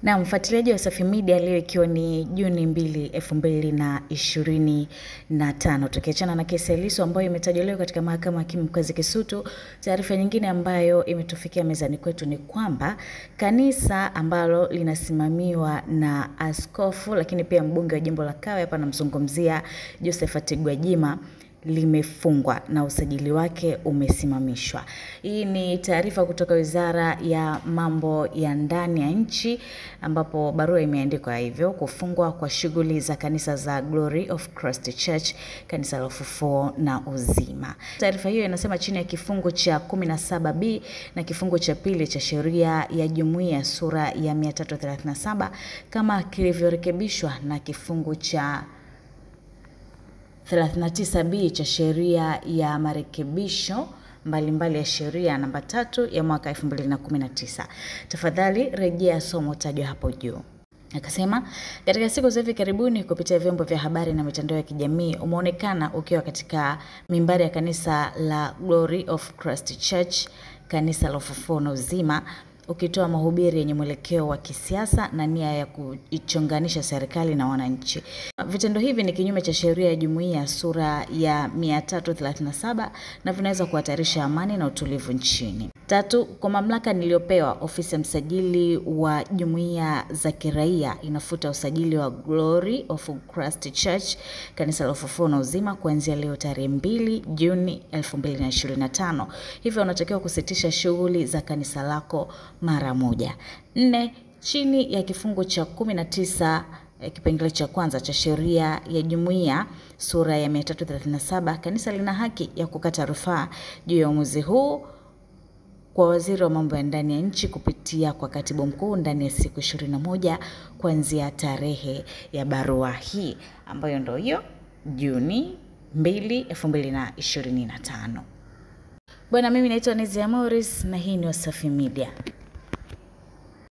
Na mfuatiliaji wa Wasafi Media, leo ikiwa ni Juni 2, 2025. Tukiachana na kesi ya Lissu ambayo imetajwa leo katika mahakama ya hakimu mkazi Kisutu, taarifa nyingine ambayo imetufikia mezani kwetu ni kwamba kanisa ambalo linasimamiwa na askofu lakini pia mbunge wa jimbo la Kawe, hapa namzungumzia Josephat Gwajima, limefungwa na usajili wake umesimamishwa. Hii ni taarifa kutoka Wizara ya Mambo ya Ndani ya nchi, ambapo barua imeandikwa hivyo: kufungwa kwa shughuli za kanisa za Glory of Christ Church, kanisa la Ufufuo na Uzima. Taarifa hiyo inasema chini ya kifungu cha 17B na kifungu cha pili cha sheria ya jumuiya sura ya 337 kama kilivyorekebishwa na kifungu cha 39B cha sheria ya marekebisho mbalimbali ya sheria namba 3 ya mwaka 2019. Tafadhali rejea somo tajwa hapo juu. Akasema katika siku za hivi karibuni kupitia vyombo vya habari na mitandao ya kijamii umeonekana ukiwa katika mimbari ya kanisa la Glory of Christ Church, kanisa la Ufufuo na Uzima, ukitoa mahubiri yenye mwelekeo wa kisiasa na nia ya kuichonganisha serikali na wananchi. Vitendo hivi ni kinyume cha sheria ya jumuiya sura ya 337 na vinaweza kuhatarisha amani na utulivu nchini. 3. Kwa mamlaka niliyopewa, ofisi ya msajili wa jumuiya za kiraia inafuta usajili wa Glory of Christ Church, kanisa la Ufufuo na Uzima kuanzia leo tarehe 2 Juni 2025. Hivyo unatakiwa kusitisha shughuli za kanisa lako mara moja. 4. Chini ya kifungu cha 19 kipengele cha kwanza cha sheria ya jumuiya sura ya 337, kanisa lina haki ya kukata rufaa juu ya uamuzi huu kwa waziri wa mambo ya ndani ya nchi kupitia kwa katibu mkuu ndani ya siku 21 kuanzia tarehe ya barua hii, ambayo ndio hiyo Juni 2, 2025. Bwana, mimi naitwa Nizia Morris na hii ni Wasafi Media.